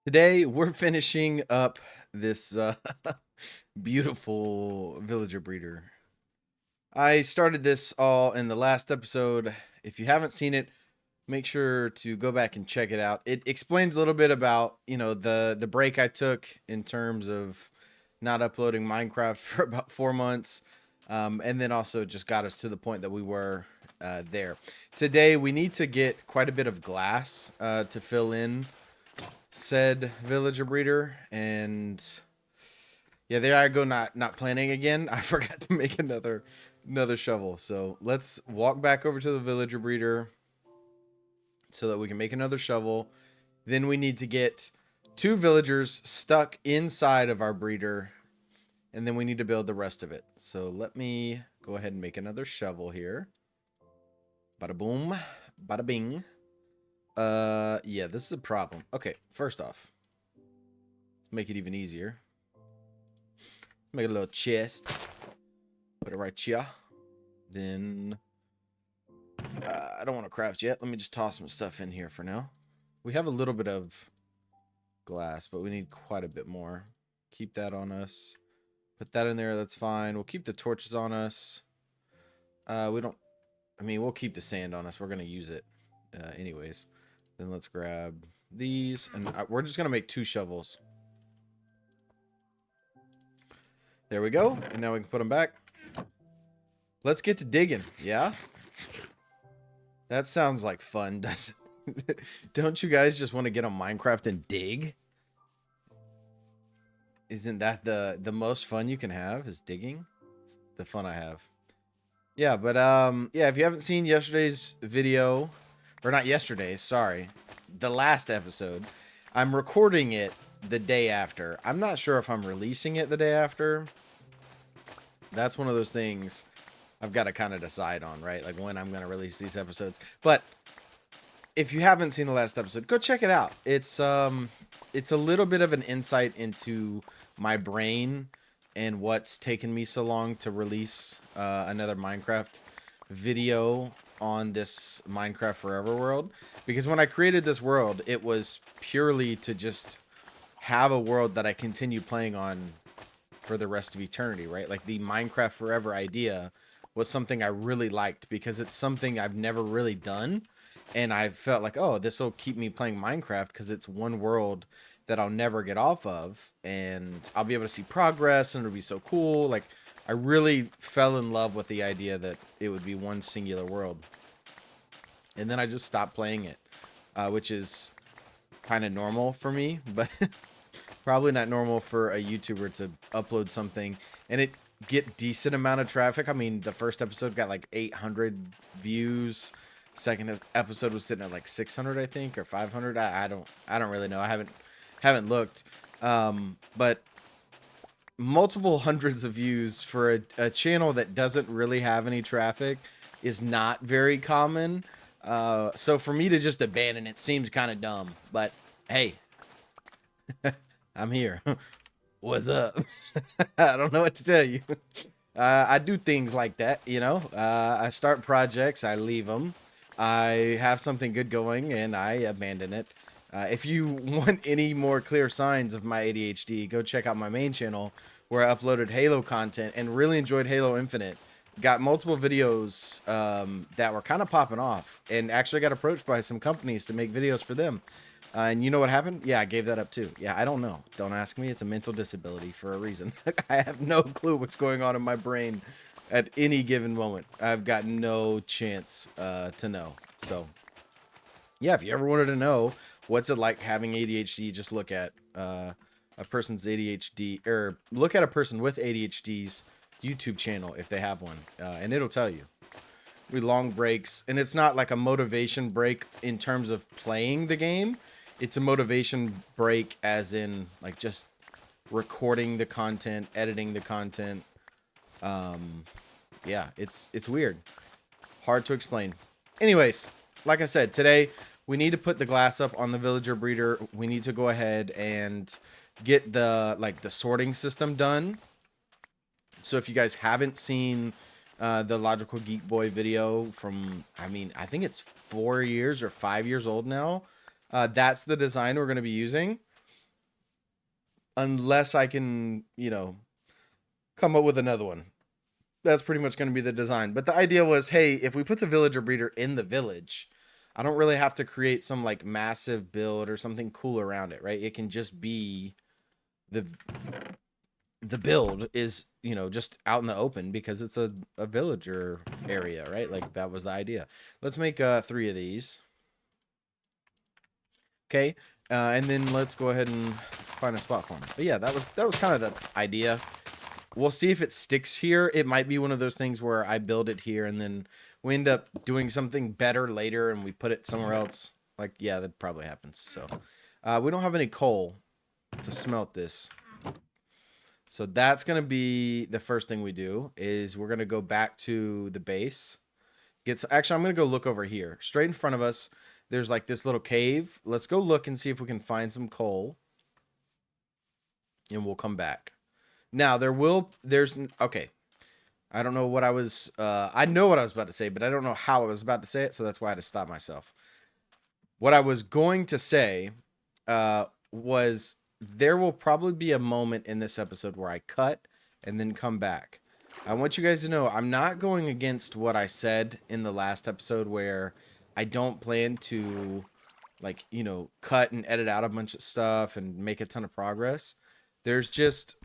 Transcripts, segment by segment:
Today we're finishing up this beautiful villager breeder. I started this all in the last episode. If you haven't seen it, make sure to go back and check it out. It explains a little bit about, the break I took in terms of not uploading Minecraft for about 4 months. And then also just got us to the point that we were there. Today we need to get quite a bit of glass to fill in said villager breeder, and yeah, there I go, not planning again. I forgot to make another shovel. So let's walk back over to the villager breeder so that we can make another shovel. Then we need to get 2 villagers stuck inside of our breeder, and then we need to build the rest of it. So let me go ahead and make another shovel here. Bada boom, bada bing. Yeah, this is a problem. Okay, first off, let's make it even easier. Make a little chest. Put it right here. Then I don't want to craft yet. Let me just toss some stuff in here for now. We have a little bit of glass, but we need quite a bit more. Keep that on us. Put that in there. That's fine. We'll keep the torches on us. We don't. I mean, we'll keep the sand on us. We're gonna use it anyways. Then let's grab these, and we're just gonna make 2 shovels. There we go. And now we can put them back. Let's get to digging. Yeah? That sounds like fun, doesn't it? Don't you guys just want to get on Minecraft and dig? Isn't that the most fun you can have, is digging? It's the fun I have. Yeah, but yeah, if you haven't seen yesterday's video, or not yesterday's, sorry, the last episode, I'm recording it the day after. I'm not sure if I'm releasing it the day after. That's one of those things I've got to kind of decide on, right? Like when I'm going to release these episodes. But if you haven't seen the last episode, go check it out. It's a little bit of an insight into my brain and what's taken me so long to release another Minecraft video on this Minecraft Forever world. Because when I created this world, it was purely to just have a world that I continue playing on for the rest of eternity, right? Like the Minecraft Forever idea was something I really liked because it's something I've never really done. And I felt like, oh, this will keep me playing Minecraft because it's one world that I'll never get off of. And I'll be able to see progress and it'll be so cool. Like, I really fell in love with the idea that it would be one singular world. And then I just stopped playing it, which is kind of normal for me, but probably not normal for a YouTuber to upload something and it get decent amount of traffic. I mean, the first episode got like 800 views. Second episode was sitting at like 600, I think, or 500. I don't really know. I haven't looked. But multiple hundreds of views for a channel that doesn't really have any traffic is not very common. So for me to just abandon it seems kind of dumb. But hey, I'm here. What's up? I don't know what to tell you. I do things like that, you know. I start projects, I leave them. I have something good going, and I abandon it. If you want any more clear signs of my ADHD, go check out my main channel where I uploaded Halo content and really enjoyed Halo Infinite. Got multiple videos that were kind of popping off, and actually got approached by some companies to make videos for them. And you know what happened? Yeah, I gave that up too. Yeah, I don't know. Don't ask me. It's a mental disability for a reason. I have no clue what's going on in my brain at any given moment. I've got no chance to know. So, yeah, if you ever wanted to know what's it like having ADHD, just look at a person's ADHD, or look at a person with ADHD's YouTube channel if they have one, and it'll tell you. We long breaks, and it's not like a motivation break in terms of playing the game. It's a motivation break as in like just recording the content, editing the content. Yeah, it's weird. Hard to explain. Anyways, like I said, today we need to put the glass up on the villager breeder. We need to go ahead and get the sorting system done. So if you guys haven't seen the Logical Geek Boy video from, I mean, I think it's 4 years or 5 years old now. That's the design we're going to be using. unless I can, you know, come up with another one. That's pretty much going to be the design. But the idea was, hey, if we put the villager breeder in the village, I don't really have to create some like massive build or something cool around it, right? It can just be the build is, you know, just out in the open because it's a villager area, right? Like that was the idea. Let's make 3 of these. Okay. And then let's go ahead and find a spot for them. But yeah, that was kind of the idea. We'll see if it sticks here. It might be one of those things where I build it here and then we end up doing something better later and we put it somewhere else. Like, yeah, that probably happens. So we don't have any coal to smelt this. So that's going to be the first thing we do is we're going to go back to the base. Actually, I'm going to go look over here. Straight in front of us, there's like this little cave. Let's go look and see if we can find some coal. And we'll come back. Now, okay. I don't know what I was, I know what I was about to say, but I don't know how I was about to say it, so that's why I had to stop myself. What I was going to say was there will probably be a moment in this episode where I cut and then come back. I want you guys to know I'm not going against what I said in the last episode where I don't plan to, like, you know, cut and edit out a bunch of stuff and make a ton of progress. There's just,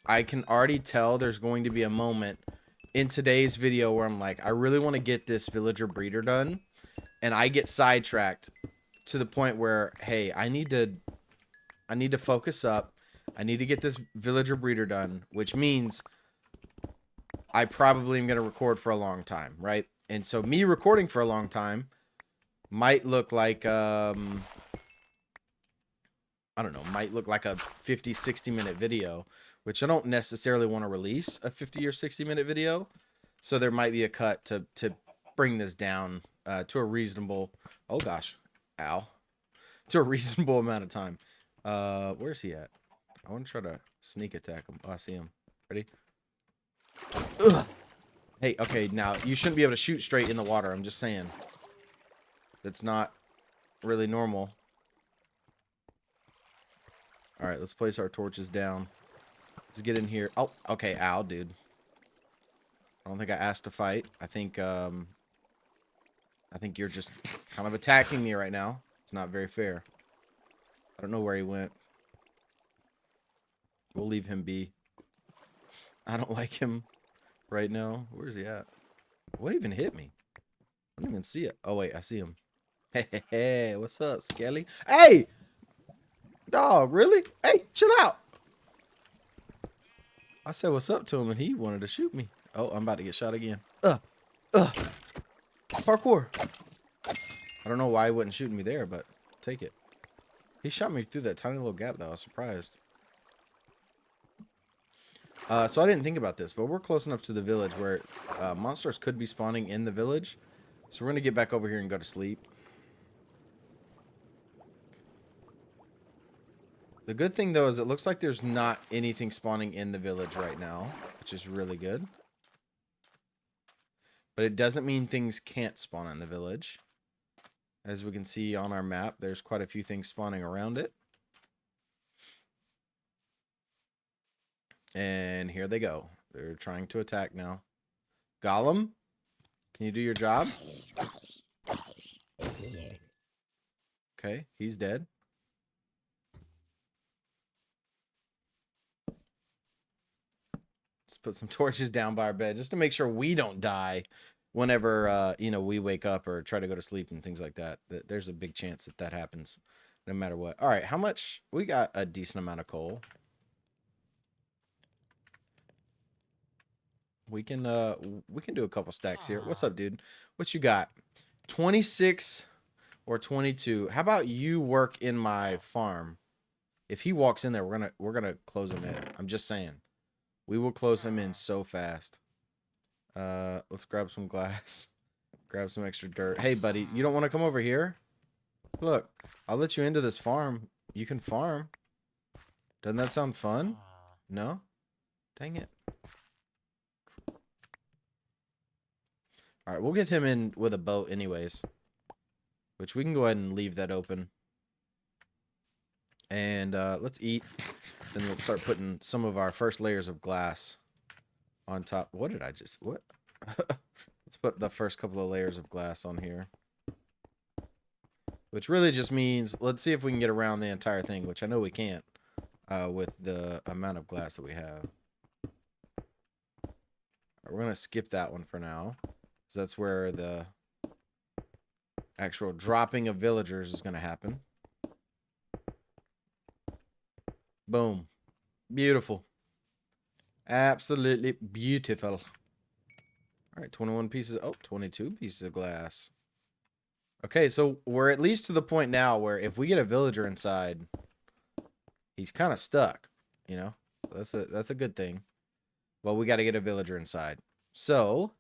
I can already tell there's going to be a moment in today's video where I'm like, I really want to get this villager breeder done. And I get sidetracked to the point where, hey, I need to focus up. I need to get this villager breeder done, which means I probably am going to record for a long time, right? And so me recording for a long time might look like, I don't know, might look like a 50, 60-minute video, which I don't necessarily want to release a 50 or 60-minute video. So there might be a cut to bring this down to a reasonable, oh gosh, ow, to a reasonable amount of time. Where's he at? I want to try to sneak attack him. Oh, I see him. Ready? Ugh. Hey, okay, now you shouldn't be able to shoot straight in the water. I'm just saying. That's not really normal. All right, let's place our torches down. Let's get in here. Oh, okay, ow, dude. I don't think I asked to fight. I think you're just kind of attacking me right now. It's not very fair. I don't know where he went. We'll leave him be. I don't like him right now. Where's he at? What even hit me? I don't even see it. Oh, wait, I see him. Hey, what's up, Skelly? Hey! Dog, really? Hey, chill out. I said what's up to him, and he wanted to shoot me. Oh, I'm about to get shot again. Parkour. I don't know why he wasn't shooting me there, but take it. He shot me through that tiny little gap, though. I was surprised. So I didn't think about this, but we're close enough to the village where monsters could be spawning in the village. So we're going to get back over here and go to sleep. The good thing, though, is it looks like there's not anything spawning in the village right now, which is really good. But it doesn't mean things can't spawn in the village. As we can see on our map, there's quite a few things spawning around it. And here they go. They're trying to attack now. Gollum, can you do your job? Okay, he's dead. Let's put some torches down by our bed just to make sure we don't die whenever, you know, we wake up or try to go to sleep and things like that. There's a big chance that that happens no matter what. All right, how much? We got a decent amount of coal. We can do a couple stacks here. What's up, dude? What you got? 26 or 22. How about you work in my farm? If he walks in there, we're gonna close him in. I'm just saying. We will close him in so fast. Let's grab some glass. Grab some extra dirt. Hey, buddy, you don't want to come over here? Look, I'll let you into this farm. You can farm. Doesn't that sound fun? No? Dang it. All right, we'll get him in with a boat anyways. Which we can go ahead and leave that open. And let's eat. And let's start putting some of our first layers of glass on top. What did I just... What? Let's put the first couple of layers of glass on here. Which really just means... Let's see if we can get around the entire thing, which I know we can't. With the amount of glass that we have. We're going to skip that one for now. Because that's where the actual dropping of villagers is going to happen. Boom. Beautiful. Absolutely beautiful. All right, 21 pieces. Oh, 22 pieces of glass. Okay, so we're at least to the point now where if we get a villager inside, he's kind of stuck, you know? That's a good thing. Well, we got to get a villager inside. So,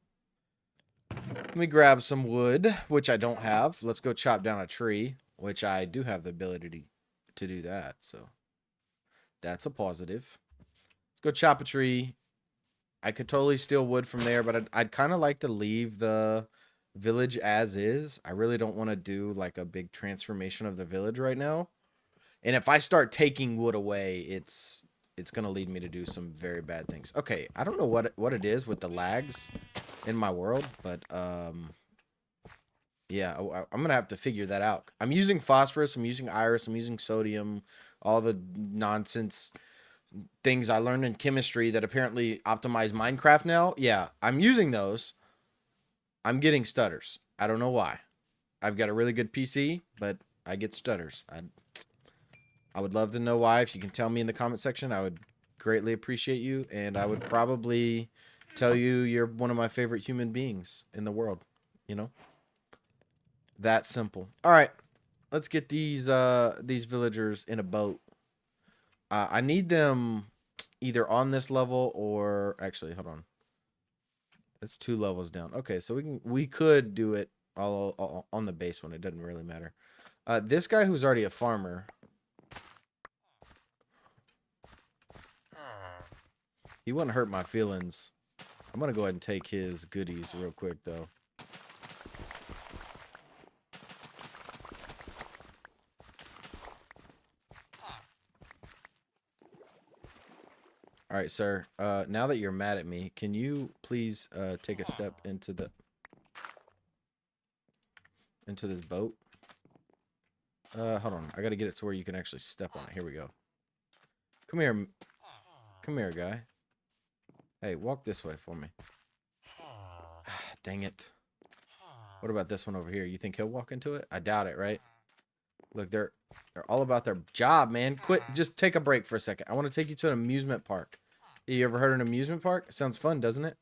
let me grab some wood, which I don't have. Let's go chop down a tree, which I do have the ability to do that, so that's a positive. Let's go chop a tree. I could totally steal wood from there, but I'd kind of like to leave the village as is. I really don't want to do like a big transformation of the village right now. And if I start taking wood away, it's going to lead me to do some very bad things. Okay, I don't know what it is with the lags in my world, but yeah, I'm going to have to figure that out. I'm using phosphorus, I'm using iris, I'm using sodium, all the nonsense things I learned in chemistry that apparently optimize Minecraft now. Yeah, I'm using those. I'm getting stutters. I don't know why. I've got a really good PC, but I get stutters. I would love to know why. If you can tell me in the comment section, I would greatly appreciate you. And I would probably tell you you're one of my favorite human beings in the world. You know? That simple. All right. Let's get these villagers in a boat. I need them either on this level or... Actually, hold on. It's 2 levels down. Okay, so we could do it all on the base one. It doesn't really matter. This guy who's already a farmer... He wouldn't hurt my feelings. I'm going to go ahead and take his goodies real quick, though. All right, sir. Now that you're mad at me, can you please take a step into this boat? Hold on. I got to get it to where you can actually step on it. Here we go. Come here. Come here, guy. Hey, walk this way for me. Dang it. What about this one over here? You think he'll walk into it? I doubt it, right? Look, they're all about their job, man. Quit. Just take a break for a second. I want to take you to an amusement park. You ever heard of an amusement park? It sounds fun, doesn't it?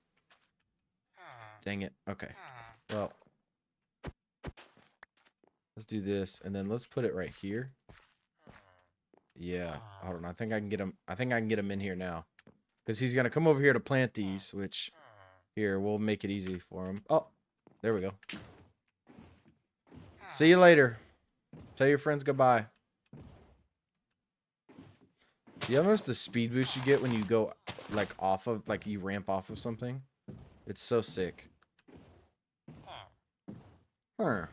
Dang it. Okay. Well, let's do this, and then let's put it right here. Yeah. Hold on. I think I can get him. I think I can get him in here now. Because he's going to come over here to plant these, which, here, we'll make it easy for him. Oh, there we go. See you later. Tell your friends goodbye. Do you ever notice the speed boost you get when you go, like, off of, like, you ramp off of something? It's so sick. Huh.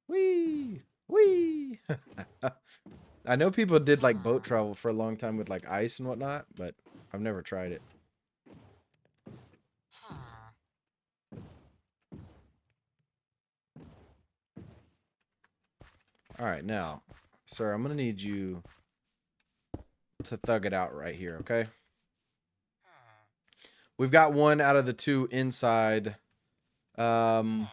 Whee! Whee! I know people did, like, boat travel for a long time with, like, ice and whatnot, but I've never tried it. Alright, now, sir, I'm going to need you to thug it out right here, okay? We've got 1 out of the 2 inside. I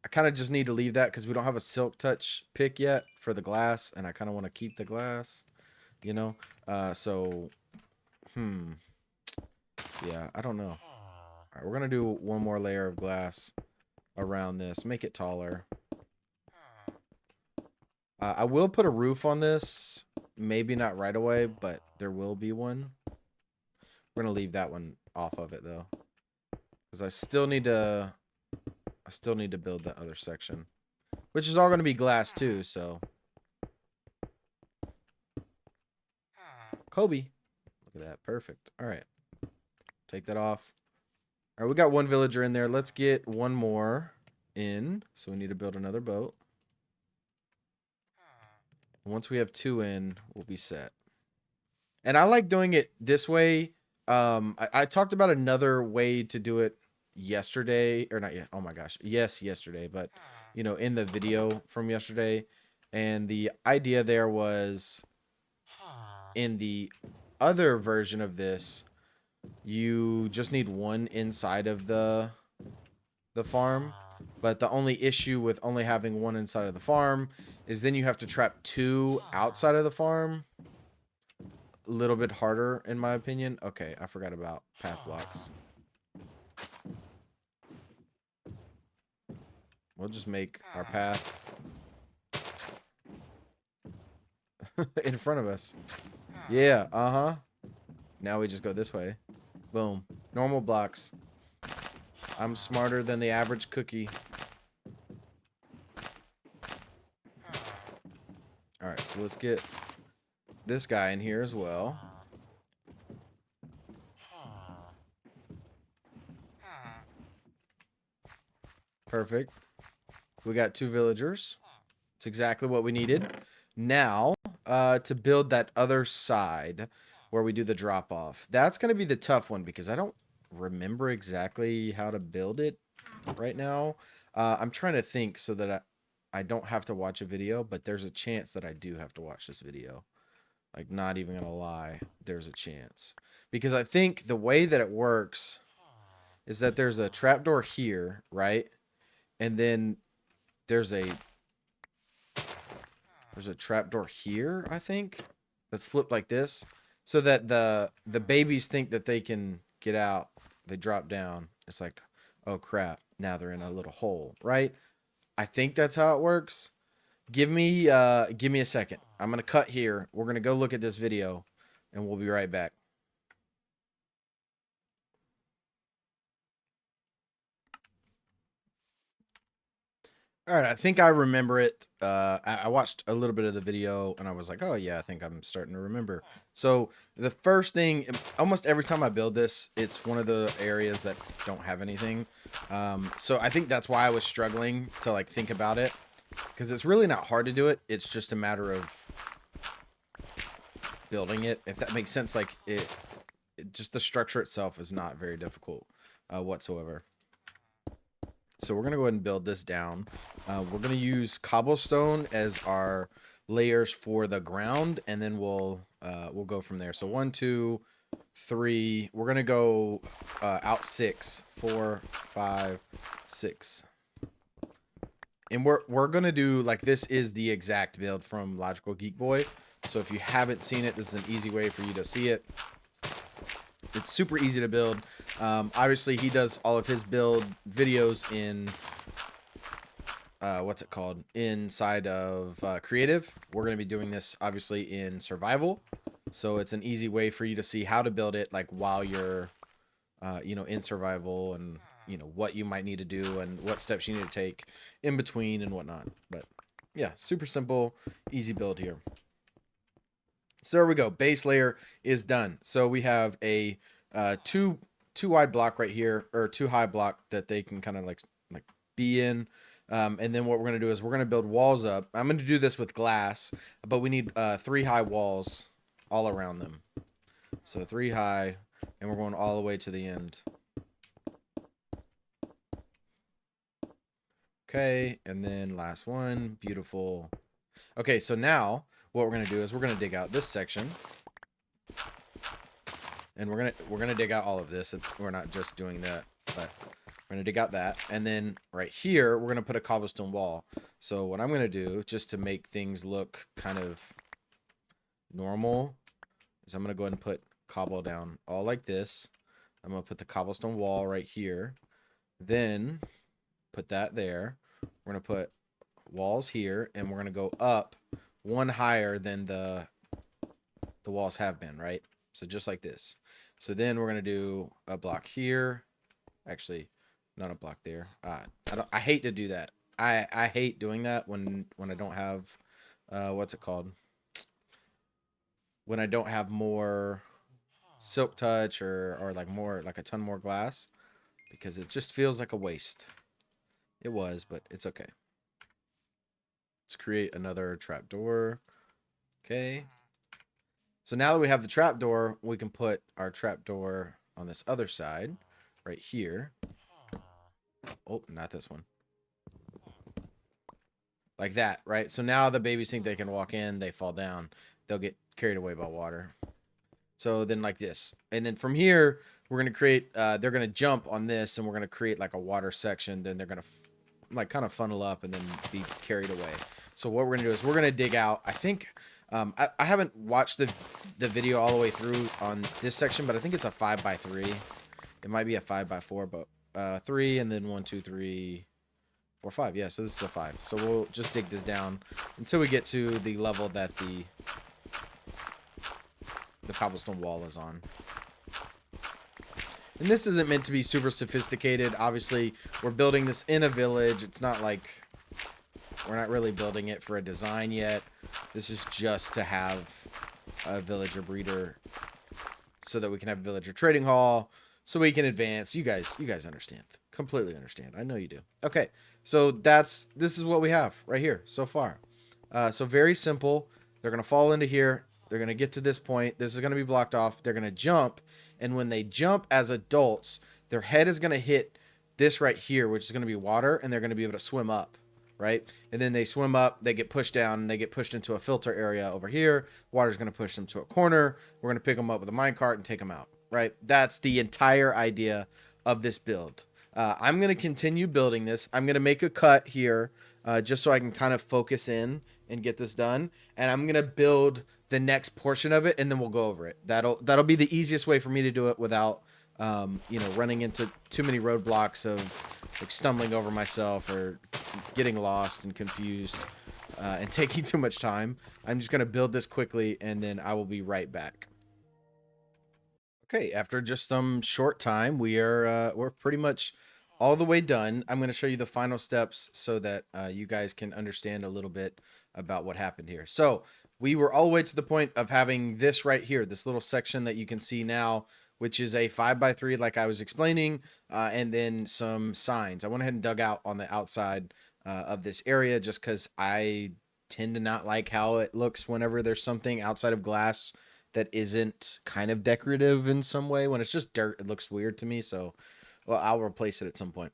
kind of just need to leave that because we don't have a silk touch pick yet for the glass, and I kind of want to keep the glass, you know? Yeah, I don't know. All right, we're going to do 1 more layer of glass around this. Make it taller. I will put a roof on this. Maybe not right away, but there will be one. We're going to leave that one off of it, though. Because I still need to build that other section. Which is all going to be glass, too, so. Kobe. Look at that. Perfect. All right. Take that off. All right, we got 1 villager in there. Let's get 1 more in. So we need to build another boat. Once we have 2 in, we'll be set. And I like doing it this way. I talked about another way to do it yesterday, or not yet. Oh my gosh. Yes, yesterday, but you know, in the video from yesterday. And the idea there was in the other version of this, you just need 1 inside of the farm. But the only issue with only having 1 inside of the farm is then you have to trap 2 outside of the farm. A little bit harder, in my opinion. Okay, I forgot about path blocks. We'll just make our path in front of us. Yeah, uh-huh. Now we just go this way. Boom. Normal blocks. I'm smarter than the average cookie. Alright, so let's get this guy in here as well. Perfect. We got 2 villagers. It's exactly what we needed. Now, to build that other side where we do the drop off. That's going to be the tough one because I don't remember exactly how to build it right now. I'm trying to think so that I don't have to watch a video, but there's a chance that I do have to watch this video. Like, not even going to lie, there's a chance. Because I think the way that it works is that there's a trapdoor here, right? And then there's a trapdoor here, I think, that's flipped like this, so that the babies think that they can get out. They drop down. It's like, oh crap, now they're in a little hole, right? I think that's how it works. Give me a second. I'm gonna cut here. We're gonna go look at this video, and we'll be right back. All right, I think I remember it. I watched a little bit of the video and I was like, oh yeah, I think I'm starting to remember. So the first thing, almost every time I build this, it's one of the areas that don't have anything. So I think that's why I was struggling to like think about it, because it's really not hard to do it. It's just a matter of building it, if that makes sense. Like it just the structure itself is not very difficult whatsoever. So we're going to go ahead and build this down. We're going to use cobblestone as our layers for the ground, and then we'll go from there. So 1, 2, 3. We're going to go out 6, 4, 5, 6. And we're going to do, like, this is the exact build from Logical Geek Boy. So if you haven't seen it, this is an easy way for you to see it. It's super easy to build. Obviously, he does all of his build videos in what's it called? Inside of creative. We're going to be doing this obviously in survival. So it's an easy way for you to see how to build it, like while you're, you know, in survival, and you know what you might need to do and what steps you need to take in between and whatnot. But yeah, super simple, easy build here. So there we go. Base layer is done. So we have a two wide block right here, or 2 high block that they can kind of like be in. And then what we're going to do is we're going to build walls up. I'm going to do this with glass, but we need 3 high walls all around them. So 3 high, and we're going all the way to the end. Okay, and then last one. Beautiful. Okay, so now what we're going to do is we're going to dig out this section. And we're gonna dig out all of this. We're not just doing that, but we're gonna dig out that, and then right here we're gonna put a cobblestone wall. So what I'm gonna do, just to make things look kind of normal, is I'm gonna go ahead and put cobble down all like this. I'm gonna put the cobblestone wall right here, then put that there. We're gonna put walls here, and we're gonna go up 1 higher than the walls have been, right? So just like this. So then we're gonna do a block here. Actually, not a block there. I hate to do that. I hate doing that when I don't have what's it called? When I don't have more silk touch or like more, like a ton more glass, because it just feels like a waste. It was, but it's okay. Let's create another trapdoor. Okay. So now that we have the trapdoor, we can put our trapdoor on this other side, right here. Oh, not this one. Like that, right? So now the babies think they can walk in, they fall down. They'll get carried away by water. So then like this. And then from here, we're going to create, they're going to jump on this, and we're going to create like a water section. Then they're going to like kind of funnel up and then be carried away. So what we're going to do is we're going to dig out. I think, I haven't watched the video all the way through on this section, but I think it's a 5x3. It might be a 5x4, but 3 and then 1, 2, 3, 4, 5. Yeah, so this is a 5. So we'll just dig this down until we get to the level that the cobblestone wall is on. And this isn't meant to be super sophisticated. Obviously, we're building this in a village. It's not like we're not really building it for a design yet. This is just to have a villager breeder so that we can have a villager trading hall, so we can advance. You guys understand. Completely understand. I know you do. Okay, so this is what we have right here so far. So very simple. They're going to fall into here. They're going to get to this point. This is going to be blocked off. They're going to jump. And when they jump as adults, their head is going to hit this right here, which is going to be water, and they're going to be able to swim up, right? And then they swim up, they get pushed down, and they get pushed into a filter area over here. Water's going to push them to a corner. We're going to pick them up with a minecart and take them out, right? That's the entire idea of this build. I'm going to continue building this. I'm going to make a cut here just so I can kind of focus in and get this done. And I'm going to build the next portion of it, and then we'll go over it. That'll be the easiest way for me to do it without, running into too many roadblocks of like stumbling over myself or getting lost and confused and taking too much time. I'm just going to build this quickly, and then I will be right back. Okay, after just some short time, we're pretty much all the way done. I'm going to show you the final steps so that you guys can understand a little bit about what happened here. So we were all the way to the point of having this right here, this little section that you can see now, which is a 5x3, like I was explaining, and then some signs. I went ahead and dug out on the outside of this area just because I tend to not like how it looks whenever there's something outside of glass that isn't kind of decorative in some way. When it's just dirt, it looks weird to me. So, well, I'll replace it at some point.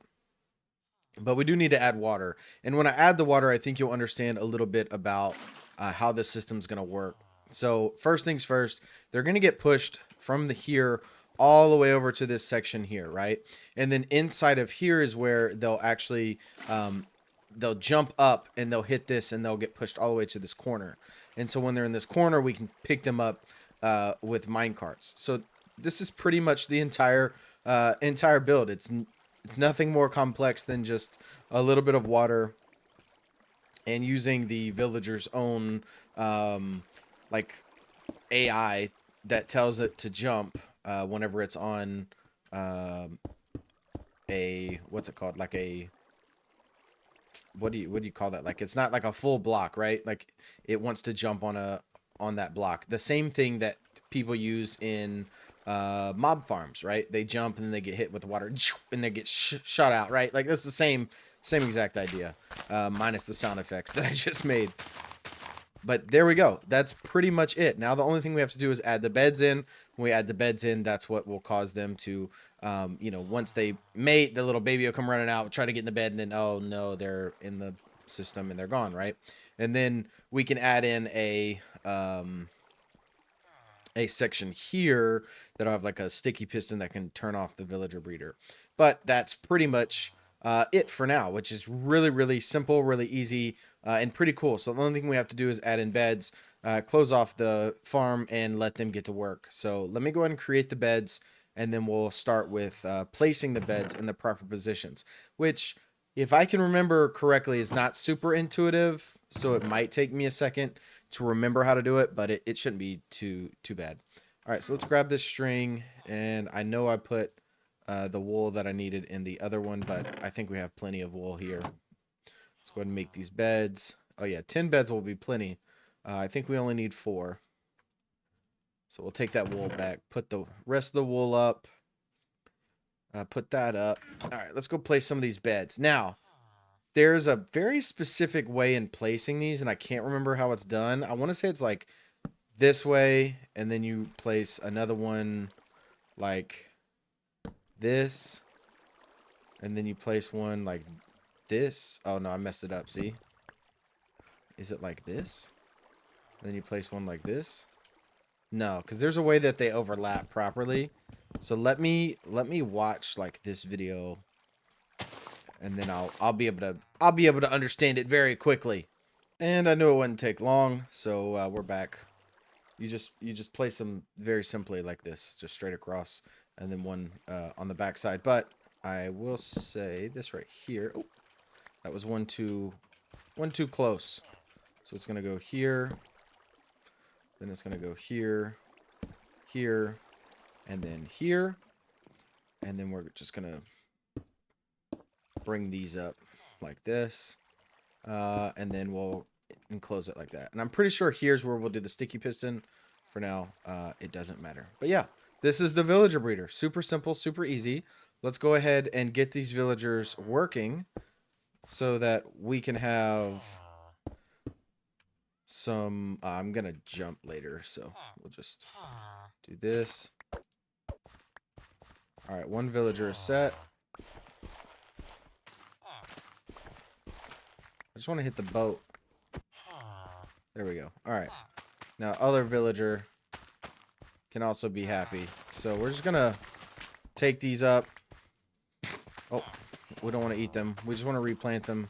But we do need to add water. And when I add the water, I think you'll understand a little bit about how this system's going to work. So first things first, they're going to get pushed from here all the way over to this section here, right? And then inside of here is where they'll actually, they'll jump up and they'll hit this and they'll get pushed all the way to this corner. And so when they're in this corner, we can pick them up with mine carts. So this is pretty much the entire build. It's nothing more complex than just a little bit of water and using the villager's own like AI that tells it to jump whenever it's on a, what's it called, like a, what do you call that? Like, it's not like a full block, right? Like it wants to jump on that block. The same thing that people use in mob farms, right? They jump and then they get hit with the water and they get shot out, right? Like that's the same exact idea, minus the sound effects that I just made. But there we go. That's pretty much it. Now the only thing we have to do is add the beds in. When we add the beds in, that's what will cause them to, once they mate, the little baby will come running out, try to get in the bed, and then, oh no, they're in the system and they're gone, right? And then we can add in a section here that'll have like a sticky piston that can turn off the villager breeder. But that's pretty much it for now, which is really, really simple, really easy, and pretty cool. So the only thing we have to do is add in beds, close off the farm, and let them get to work. So let me go ahead and create the beds, and then we'll start with placing the beds in the proper positions, which, if I can remember correctly, is not super intuitive. So it might take me a second to remember how to do it, but it shouldn't be too bad. All right, so let's grab this string, and I know I put the wool that I needed in the other one, but I think we have plenty of wool here. Let's go ahead and make these beds. Oh yeah, 10 beds will be plenty. I think we only need 4. So we'll take that wool back, put the rest of the wool up, put that up. All right, let's go place some of these beds. Now, there's a very specific way in placing these, and I can't remember how it's done. I want to say it's like this way, and then you place another one like this, and then you place one like this. Oh no, I messed it up. See? Is it like this? And then you place one like this? No, because there's a way that they overlap properly. So let me watch like this video, and then I'll be able to understand it very quickly. And I knew it wouldn't take long, so we're back. You just place them very simply like this, just straight across, and then one on the back side. But I will say this right here. Oh, that was one too close. So it's gonna go here. Then it's gonna go here, here, and then here, and then we're just gonna bring these up like this, and then we'll enclose it like that. And I'm pretty sure here's where we'll do the sticky piston. For now, it doesn't matter. But yeah, this is the villager breeder. Super simple, super easy. Let's go ahead and get these villagers working so that we can have some... I'm gonna jump later, so we'll just do this. All right, one villager is set. I just want to hit the boat. There we go. All right. Now, other villager can also be happy. So we're just going to take these up. Oh, we don't want to eat them. We just want to replant them.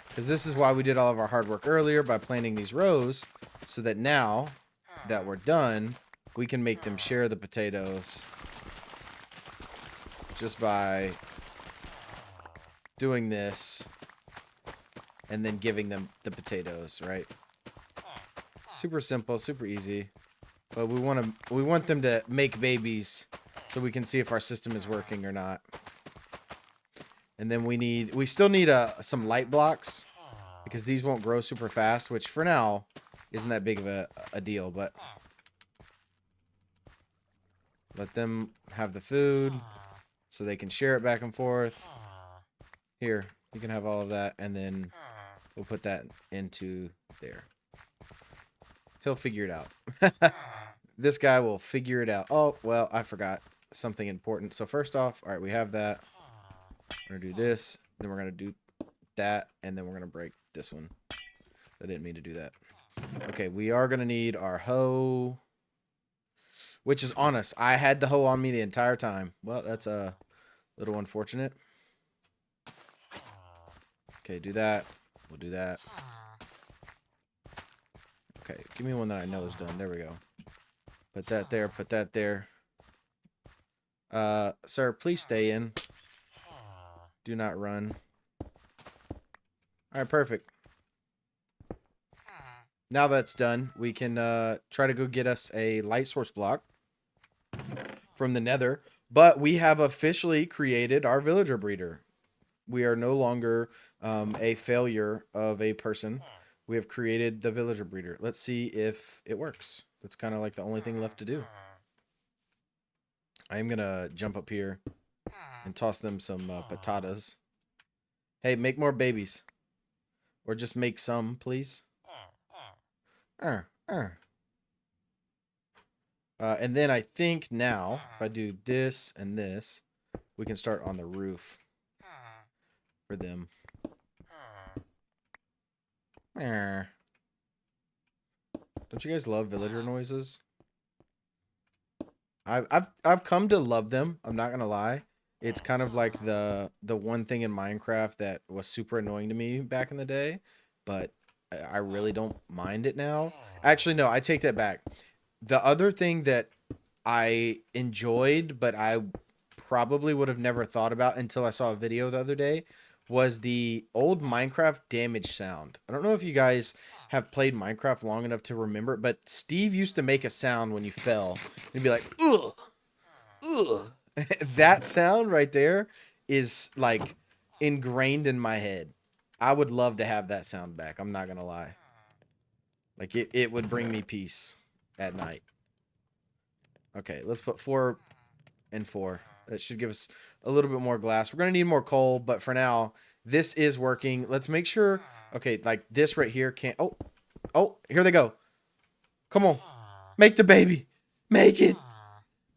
Because this is why we did all of our hard work earlier by planting these rows. So that now that we're done, we can make them share the potatoes. Just by doing this and then giving them the potatoes, right? Super simple, super easy. But we want them to make babies so we can see if our system is working or not. And then we still need some light blocks because these won't grow super fast, which for now isn't that big of a deal, but let them have the food so they can share it back and forth. Here, you can have all of that, and then we'll put that into there. He'll figure it out. This guy will figure it out. Oh, well, I forgot something important. So first off, all right, we have that. We're going to do this. Then we're going to do that, and then we're going to break this one. I didn't mean to do that. Okay, we are going to need our hoe, which is on us. I had the hoe on me the entire time. Well, that's a little unfortunate. Okay, do that. We'll do that. Okay, give me one that I know is done. There we go. Put that there. Put that there. Sir, please stay in. Do not run. Alright, perfect. Now that's done, we can try to go get us a light source block from the Nether. But we have officially created our villager breeder. We are no longer a failure of a person. We have created the villager breeder. Let's see if it works. That's kind of like the only thing left to do. I am going to jump up here and toss them some patatas. Hey, make more babies. Or just make some, please. And then I think now, if I do this and this, we can start on the roof for them. Don't you guys love villager noises? I've come to love them. I'm not gonna lie. It's kind of like the one thing in Minecraft that was super annoying to me back in the day, but I really don't mind it now. Actually, no, I take that back. The other thing that I enjoyed, but I probably would have never thought about until I saw a video the other day, was the old Minecraft damage sound. I don't know if you guys have played Minecraft long enough to remember it, but Steve used to make a sound when you fell. He'd be like, ugh, ugh. That sound right there is like ingrained in my head. I would love to have that sound back. I'm not going to lie. Like it would bring me peace at night. Okay, let's put 4 and 4. That should give us a little bit more glass. We're going to need more coal, but for now, this is working. Let's make sure, okay, like this right here can't, oh, Oh, here they go. Come on. Make the baby. Make it.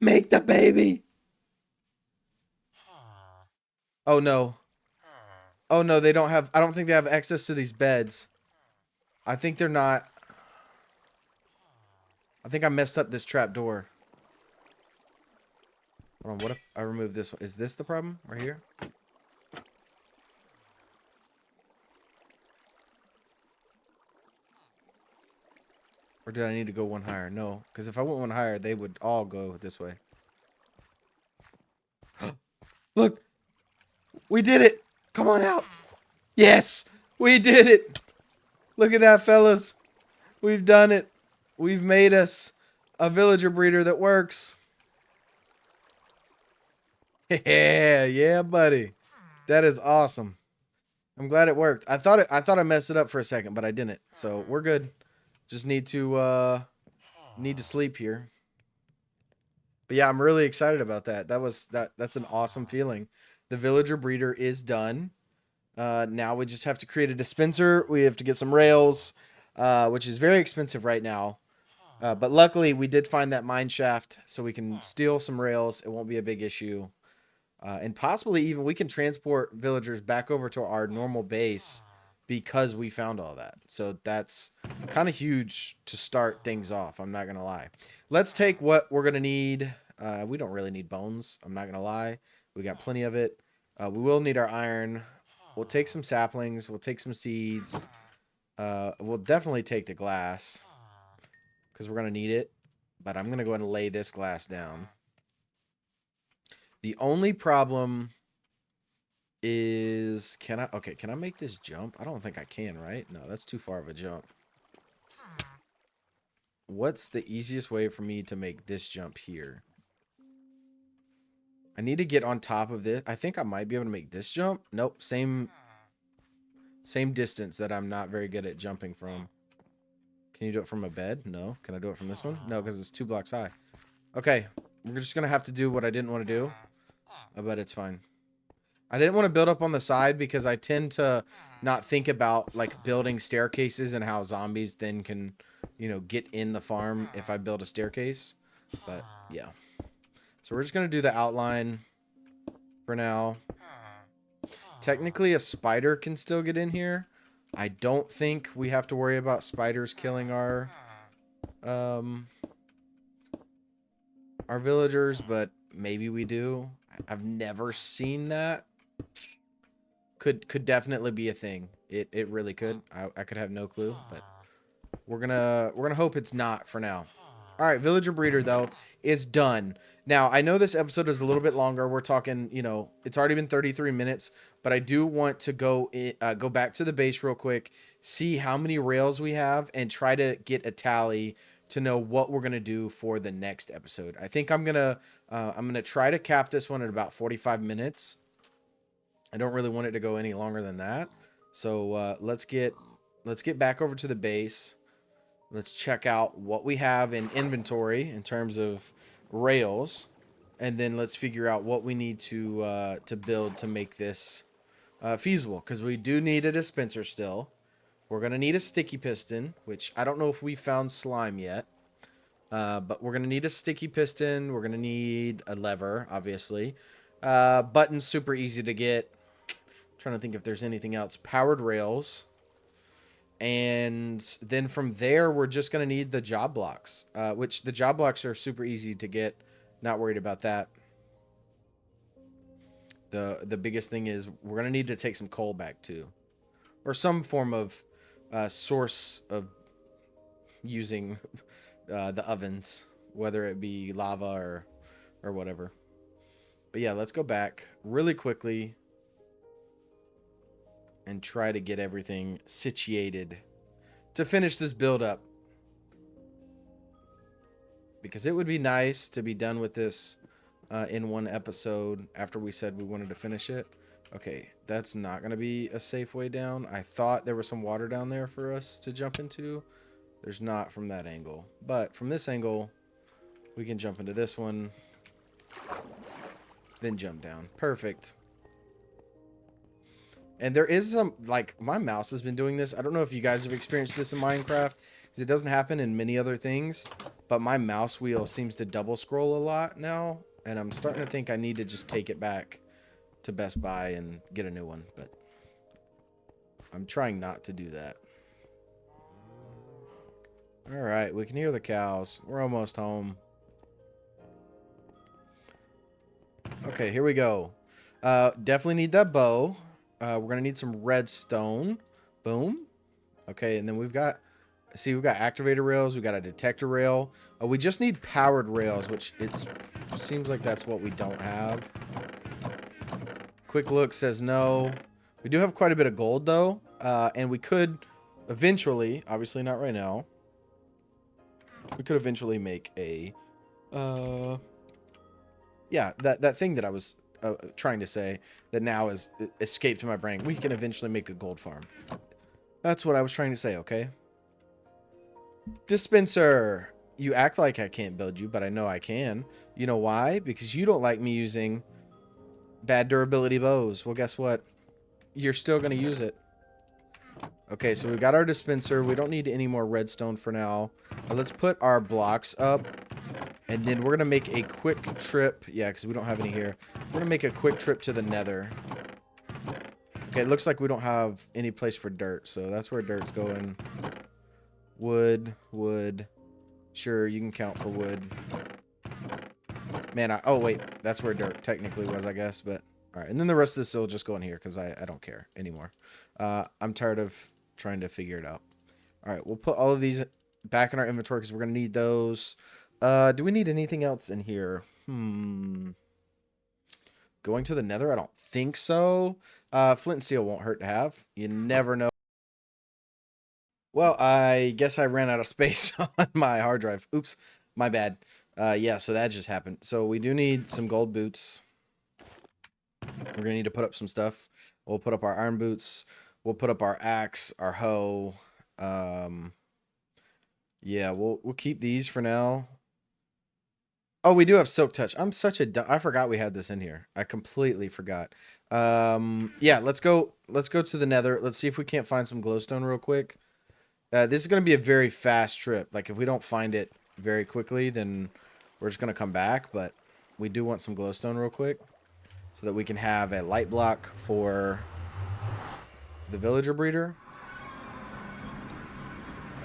Make the baby. Oh, no. Oh, no, they don't have... I don't think they have access to these beds. I think they're not... I think I messed up this trap door. Hold on, what if I remove this one? Is this the problem? Right here? Or did I need to go one higher? No, because if I went one higher, they would all go this way. Look! We did it! Come on out! Yes! We did it! Look at that, fellas. We've done it. We've made us a villager breeder that works. Yeah, yeah, buddy. That is awesome. I'm glad it worked. I thought I messed it up for a second, but I didn't. So we're good. Just need to sleep here. But yeah, I'm really excited about that. That's an awesome feeling. The villager breeder is done. Now we just have to create a dispenser. We have to get some rails, which is very expensive right now. But luckily we did find that mine shaft, so we can steal some rails. It won't be a big issue. And possibly even we can transport villagers back over to our normal base because we found all that. So that's kind of huge to start things off. I'm not going to lie. Let's take what we're going to need. We don't really need bones. I'm not going to lie. We got plenty of it. We will need our iron. We'll take some saplings. We'll take some seeds. We'll definitely take the glass because we're going to need it. But I'm going to go ahead and lay this glass down. The only problem is, can I make this jump? I don't think I can, right? No, that's too far of a jump. What's the easiest way for me to make this jump here? I need to get on top of this. I think I might be able to make this jump. Nope, same distance that I'm not very good at jumping from. Can you do it from a bed? No. Can I do it from this one? No, because it's 2 blocks high. Okay, we're just going to have to do what I didn't want to do. But it's fine. I didn't want to build up on the side because I tend to not think about like building staircases and how zombies then can, you know, get in the farm if I build a staircase. But yeah. So we're just going to do the outline for now. Technically a spider can still get in here. I don't think we have to worry about spiders killing our villagers, but maybe we do. I've never seen that. Could definitely be a thing. It really could. I could have no clue, but we're gonna hope it's not for now. All right, villager breeder though is done. Now I know this episode is a little bit longer. We're talking, you know, it's already been 33 minutes, but I do want to go back to the base real quick, see how many rails we have, and try to get a tally to know what we're gonna do for the next episode. I think I'm gonna try to cap this one at about 45 minutes. I don't really want it to go any longer than that. So let's get back over to the base. Let's check out what we have in inventory in terms of rails, and then let's figure out what we need to build to make this feasible. Because we do need a dispenser still. We're gonna need a sticky piston, which I don't know if we found slime yet. But we're going to need a sticky piston. We're going to need a lever, obviously. Buttons, super easy to get. I'm trying to think if there's anything else. Powered rails. And then from there, we're just going to need the job blocks. Which the job blocks are super easy to get. Not worried about that. The biggest thing is we're going to need to take some coal back too. Or some form of source of using... the ovens, whether it be lava or whatever. But yeah, let's go back really quickly and try to get everything situated to finish this build up, because it would be nice to be done with this in one episode after we said we wanted to finish it. Okay, that's not going to be a safe way down. I thought there was some water down there for us to jump into. There's not from that angle. But from this angle, we can jump into this one. Then jump down. Perfect. And there is some, like, my mouse has been doing this. I don't know if you guys have experienced this in Minecraft, because it doesn't happen in many other things. But my mouse wheel seems to double scroll a lot now. And I'm starting to think I need to just take it back to Best Buy and get a new one. But I'm trying not to do that. All right, we can hear the cows. We're almost home. Okay, here we go. Definitely need that bow. We're going to need some redstone. Boom. Okay, and then we've got... See, we've got activator rails. We've got a detector rail. We just need powered rails, which it seems like that's what we don't have. Quick look says no. We do have quite a bit of gold, though. And we could eventually, obviously not right now, we could eventually make a... yeah, that thing that I was trying to say that now has escaped my brain. We can eventually make a gold farm. That's what I was trying to say, okay? Dispenser. You act like I can't build you, but I know I can. You know why? Because you don't like me using bad durability bows. Well, guess what? You're still going to use it. Okay, so we've got our dispenser. We don't need any more redstone for now. Let's put our blocks up. And then we're going to make a quick trip. Yeah, because we don't have any here. We're going to make a quick trip to the Nether. Okay, it looks like we don't have any place for dirt. So that's where dirt's going. Wood, wood. Sure, you can count for wood. Man, oh, wait. That's where dirt technically was, I guess. But, all right. And then the rest of this will just go in here because I don't care anymore. I'm tired of trying to figure it out. All right, we'll put all of these back in our inventory because we're going to need those. Do we need anything else in here? Going to the Nether? I don't think so. Flint and steel won't hurt to have. You never know. Well, I guess I ran out of space on my hard drive. Oops, my bad. Yeah, so that just happened. So we do need some gold boots. We're going to need to put up some stuff. We'll put up our iron boots. We'll put up our axe, our hoe. Yeah, we'll keep these for now. Oh, we do have silk touch. I'm such a I forgot we had this in here. I completely forgot. Yeah, let's go to the Nether. Let's see if we can't find some glowstone real quick. This is going to be a very fast trip. Like if we don't find it very quickly, then we're just going to come back, but we do want some glowstone real quick so that we can have a light block for the villager breeder.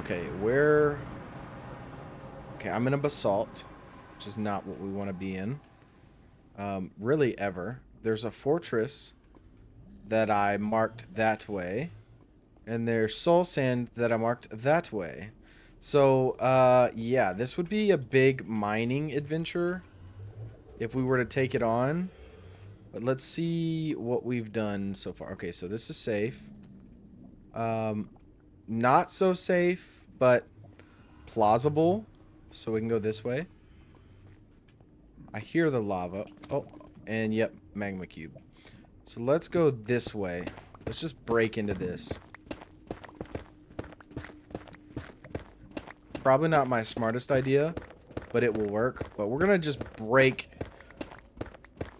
Okay, where... Okay, I'm in a basalt, which is not what we want to be in. Really ever. There's a fortress that I marked that way. And there's soul sand that I marked that way. So, yeah, this would be a big mining adventure if we were to take it on. But let's see what we've done so far. Okay, so this is safe. Not so safe, but plausible. So we can go this way. I hear the lava. Oh, and yep, magma cube. So let's go this way. Let's just break into this. Probably not my smartest idea, but it will work. But we're gonna just break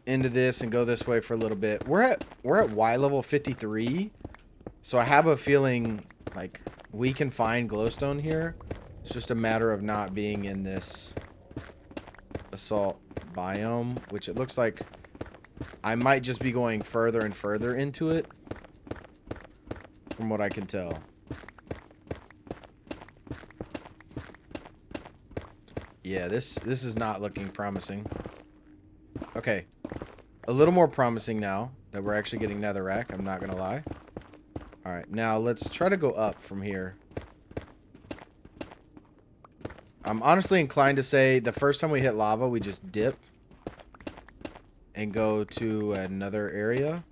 into this and go this way for a little bit. We're at Y level 53, so I have a feeling like we can find glowstone here. It's just a matter of not being in this assault biome, which it looks like I might just be going further and further into it, from what I can tell. Yeah, this is not looking promising. Okay. A little more promising now that we're actually getting netherrack, I'm not gonna lie. Alright, now let's try to go up from here. I'm honestly inclined to say the first time we hit lava, we just dip and go to another area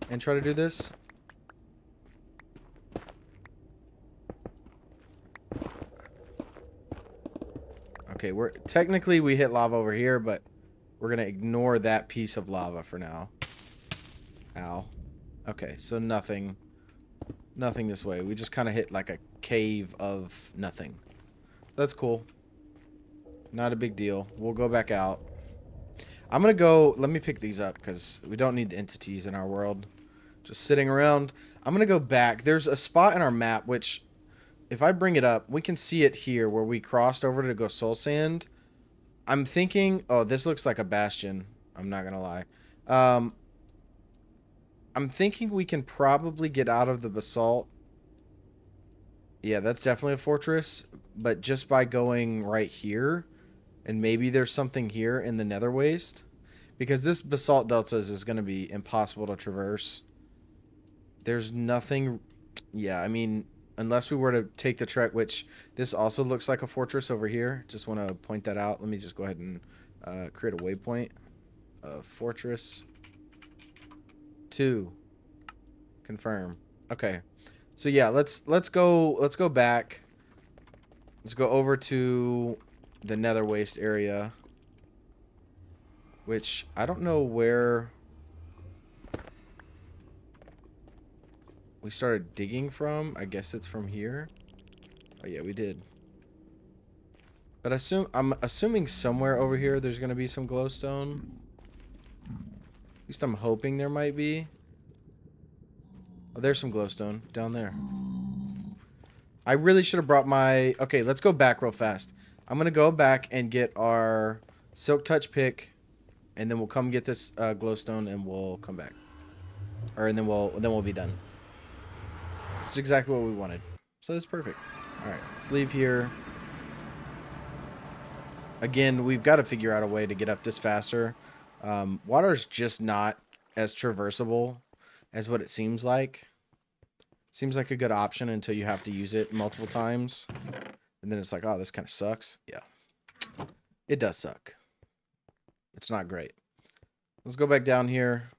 and try to do this. Okay, technically we hit lava over here, but we're gonna ignore that piece of lava for now. Ow. Okay, so nothing this way. We just kind of hit like a cave of nothing. That's cool. Not a big deal. We'll go back out. I'm gonna go, let me pick these up because we don't need the entities in our world. Just sitting around. I'm going to go back. There's a spot in our map, which if I bring it up, we can see it here where we crossed over to go soul sand. I'm thinking, oh, this looks like a bastion. I'm not going to lie. I'm thinking we can probably get out of the basalt. Yeah, that's definitely a fortress. But just by going right here, and maybe there's something here in the nether waste. Because this basalt deltas is going to be impossible to traverse. There's nothing... Yeah, I mean, unless we were to take the trek, which this also looks like a fortress over here. Just want to point that out. Let me just go ahead and create a waypoint. Fortress 2. Confirm. Okay. So yeah, let's go back. Let's go over to the nether waste area. Which I don't know where we started digging from. I guess it's from here. Oh yeah, we did. But I'm assuming somewhere over here there's gonna be some glowstone. At least I'm hoping there might be. Oh, there's some glowstone down there. I really should have brought my... Okay, let's go back real fast. I'm gonna go back and get our silk touch pick, and then we'll come get this glowstone, and we'll come back. And then we'll be done. It's exactly what we wanted. So that's perfect. All right, let's leave here. Again, we've got to figure out a way to get up this faster. Water's just not as traversable as what it seems like. Seems like a good option until you have to use it multiple times. And then it's like, oh, this kind of sucks. Yeah. It does suck. It's not great. Let's go back down here.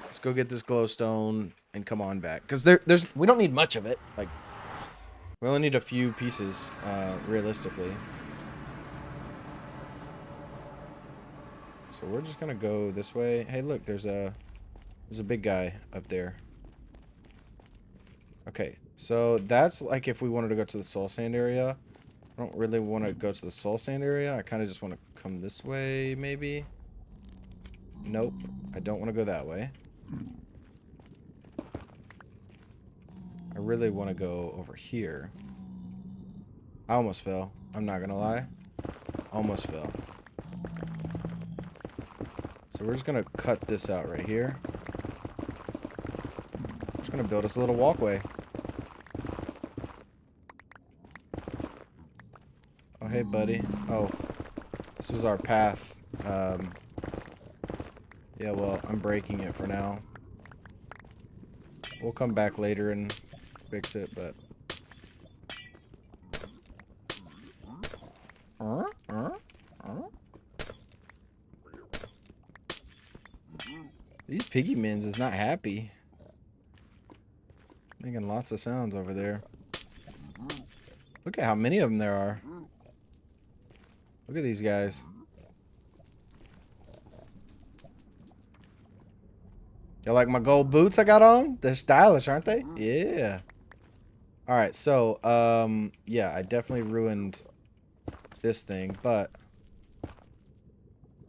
Let's go get this glowstone and come on back. Because we don't need much of it. Like, we only need a few pieces, realistically. So we're just gonna go this way. Hey, look, there's a big guy up there. Okay, so that's like if we wanted to go to the soul sand area. I don't really want to go to the soul sand area. I kind of just want to come this way, maybe. Nope, I don't want to go that way. I really want to go over here. I almost fell. I'm not gonna lie. Almost fell. So we're just gonna cut this out right here. We're just gonna build us a little walkway. Oh, hey, buddy. Oh, this was our path. Yeah, well, I'm breaking it for now. We'll come back later and fix it, but... These piggy mins is not happy. Making lots of sounds over there. Look at how many of them there are. Look at these guys. You like my gold boots I got on? They're stylish, aren't they? Yeah. Alright, so, yeah, I definitely ruined this thing, but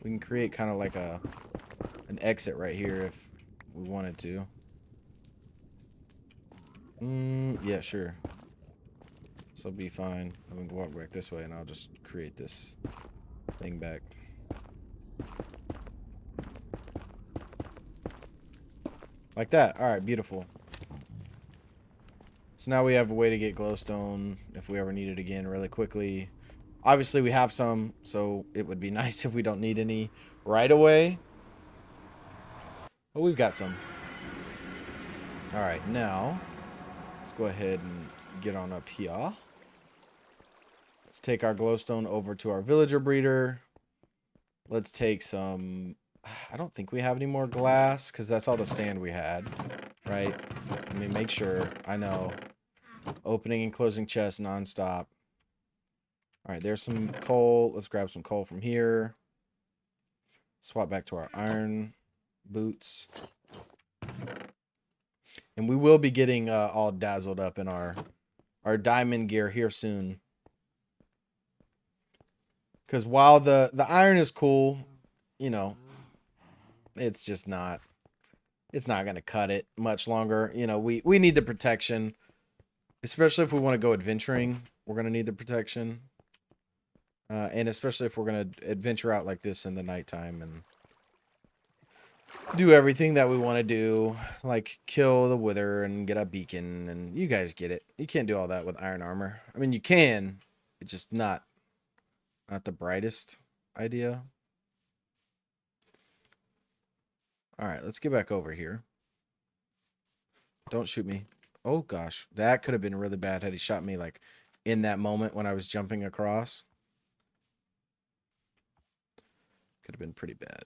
we can create kind of like an exit right here if we wanted to. Yeah, sure. This will be fine. I'm gonna walk back this way and I'll just create this thing back. Like that. Alright, beautiful. So now we have a way to get glowstone if we ever need it again really quickly. Obviously we have some, so it would be nice if we don't need any right away. But we've got some. Alright, now let's go ahead and get on up here. Let's take our glowstone over to our villager breeder. Let's take some... I don't think we have any more glass because that's all the sand we had, right? Let me make sure. I know. Opening and closing chests nonstop. All right, there's some coal. Let's grab some coal from here. Swap back to our iron boots. And we will be getting all dazzled up in our diamond gear here soon. Because while the iron is cool, you know, It's just not. It's not going to cut it much longer. You know, we need the protection, especially if we want to go adventuring. We're going to need the protection. And especially if we're going to adventure out like this in the nighttime and do everything that we want to do, like kill the wither and get a beacon, and you guys get it. You can't do all that with iron armor. I mean, you can. It's just not the brightest idea. All right, let's get back over here. Don't shoot me. Oh gosh, that could have been really bad had he shot me like in that moment when I was jumping across. Could have been pretty bad.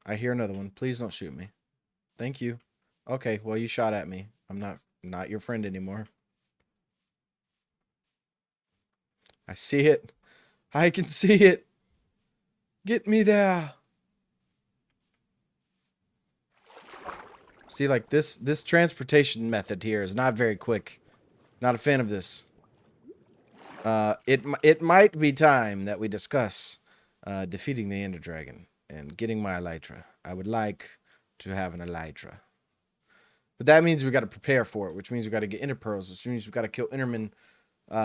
I hear another one. Please don't shoot me. Thank you. Okay, well you shot at me. I'm not your friend anymore. I see it. I can see it. Get me there. See, like this transportation method here is not very quick. Not a fan of this. It might be time that we discuss defeating the Ender Dragon and getting my elytra. I would like to have an elytra. But that means we got to prepare for it, which means we got to get Ender Pearls, which means we got to kill Endermen.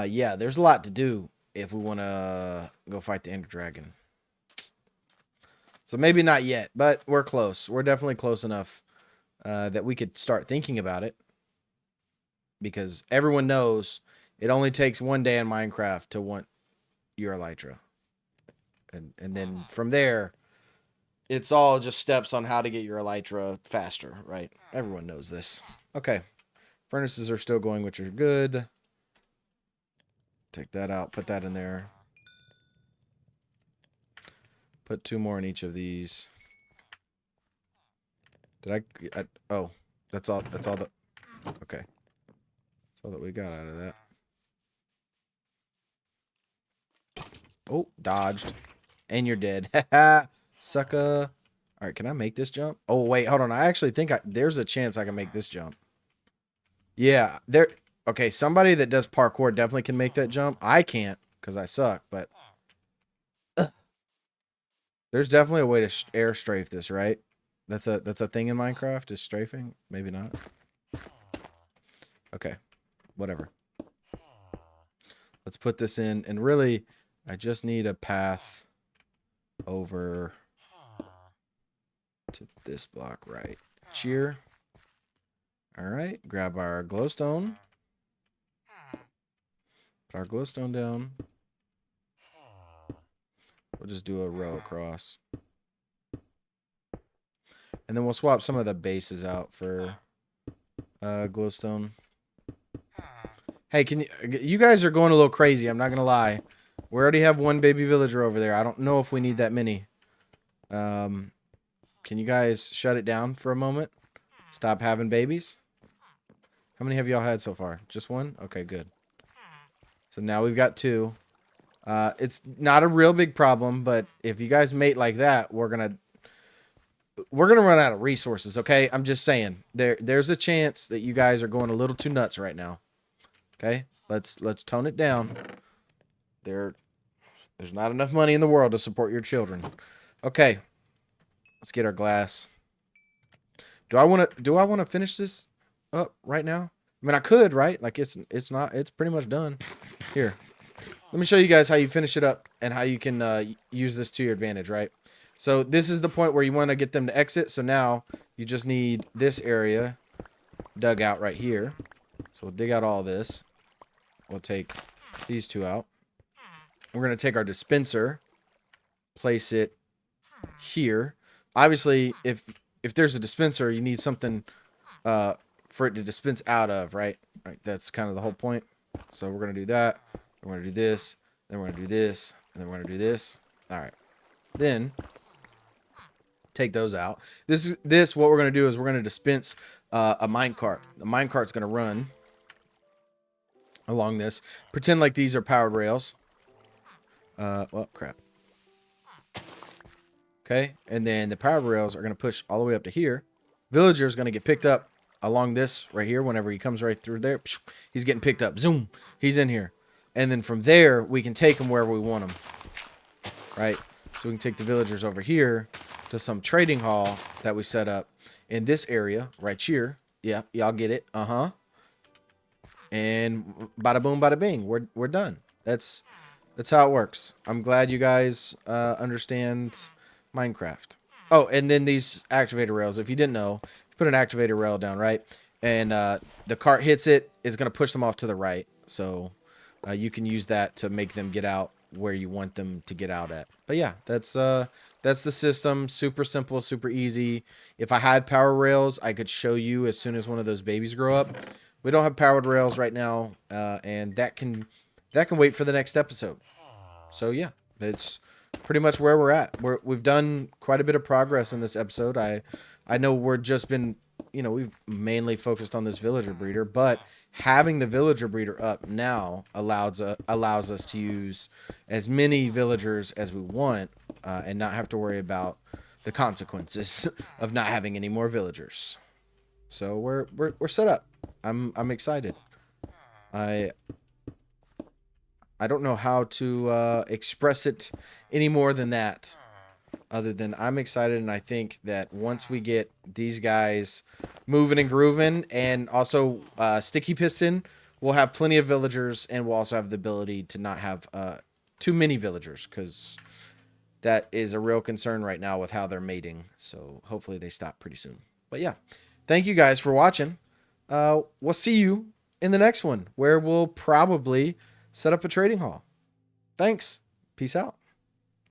Yeah, there's a lot to do if we want to go fight the Ender Dragon. So maybe not yet, but we're close. We're definitely close enough that we could start thinking about it. Because everyone knows it only takes one day in Minecraft to want your elytra. And then from there, it's all just steps on how to get your elytra faster, right? Everyone knows this. Okay. Furnaces are still going, which are good. Take that out. Put that in there. Put 2 more in each of these. Did I oh, that's all that. Okay. That's all that we got out of that. Oh, dodged. And you're dead. Haha. Sucker. All right, can I make this jump? Oh, wait, hold on. I actually think there's a chance I can make this jump. Yeah, there. Okay, somebody that does parkour definitely can make that jump. I can't because I suck, but there's definitely a way to air strafe this, right? That's a thing in Minecraft, is strafing? Maybe not. Okay, whatever. Let's put this in, and really, I just need a path over to this block right here. All right, grab our glowstone. Put our glowstone down. We'll just do a row across. And then we'll swap some of the bases out for glowstone. Hey, you guys are going a little crazy, I'm not going to lie. We already have one baby villager over there. I don't know if we need that many. Can you guys shut it down for a moment? Stop having babies? How many have y'all had so far? Just one? Okay, good. So now we've got 2. It's not a real big problem, but if you guys mate like that, we're gonna run out of resources, okay? I'm just saying. There's a chance that you guys are going a little too nuts right now. Okay? Let's tone it down. There's not enough money in the world to support your children. Okay. Let's get our glass. Do I want to finish this up right now? I mean, I could, right? Like it's pretty much done. Here. Let me show you guys how you finish it up and how you can use this to your advantage, right? So this is the point where you want to get them to exit. So now you just need this area dug out right here. So we'll dig out all this. We'll take these 2 out. We're going to take our dispenser, place it here. Obviously, if there's a dispenser, you need something for it to dispense out of, right? Right. That's kind of the whole point. So we're going to do that. We're going to do this. Then we're going to do this. And then we're going to do this. All right. Then take those out. This what we're going to do is we're going to dispense a minecart. The minecart's going to run along this. Pretend like these are powered rails. Well, crap. Okay, and then the powered rails are going to push all the way up to here. Villager's going to get picked up along this right here. Whenever he comes right through there, he's getting picked up. Zoom. He's in here. And then from there, we can take him wherever we want him. Right? So we can take the villagers over here. to some trading hall that we set up in this area right here. Yeah, y'all get it. And bada boom, bada bing. We're done. That's how it works. I'm glad you guys understand Minecraft. Oh, and then these activator rails. If you didn't know, you put an activator rail down, right? And the cart hits it, it's going to push them off to the right. So you can use that to make them get out where you want them to get out at. But yeah, that's the system. Super simple, super easy. If I had power rails, I could show you as soon as one of those babies grow up. We don't have powered rails right now, and that can wait for the next episode. So yeah, it's pretty much where we're at. We've done quite a bit of progress in this episode. I know we're just been, we've mainly focused on this villager breeder, but having the villager breeder up now allows us to use as many villagers as we want, and not have to worry about the consequences of not having any more villagers. So we're set up. I'm excited. I don't know how to express it any more than that, other than I'm excited, and I think that once we get these guys moving and grooving, and also Sticky Piston, we'll have plenty of villagers, and we'll also have the ability to not have too many villagers, because that is a real concern right now with how they're mating. So hopefully they stop pretty soon. But yeah, thank you guys for watching. We'll see you in the next one, where we'll probably set up a trading hall. Thanks. Peace out.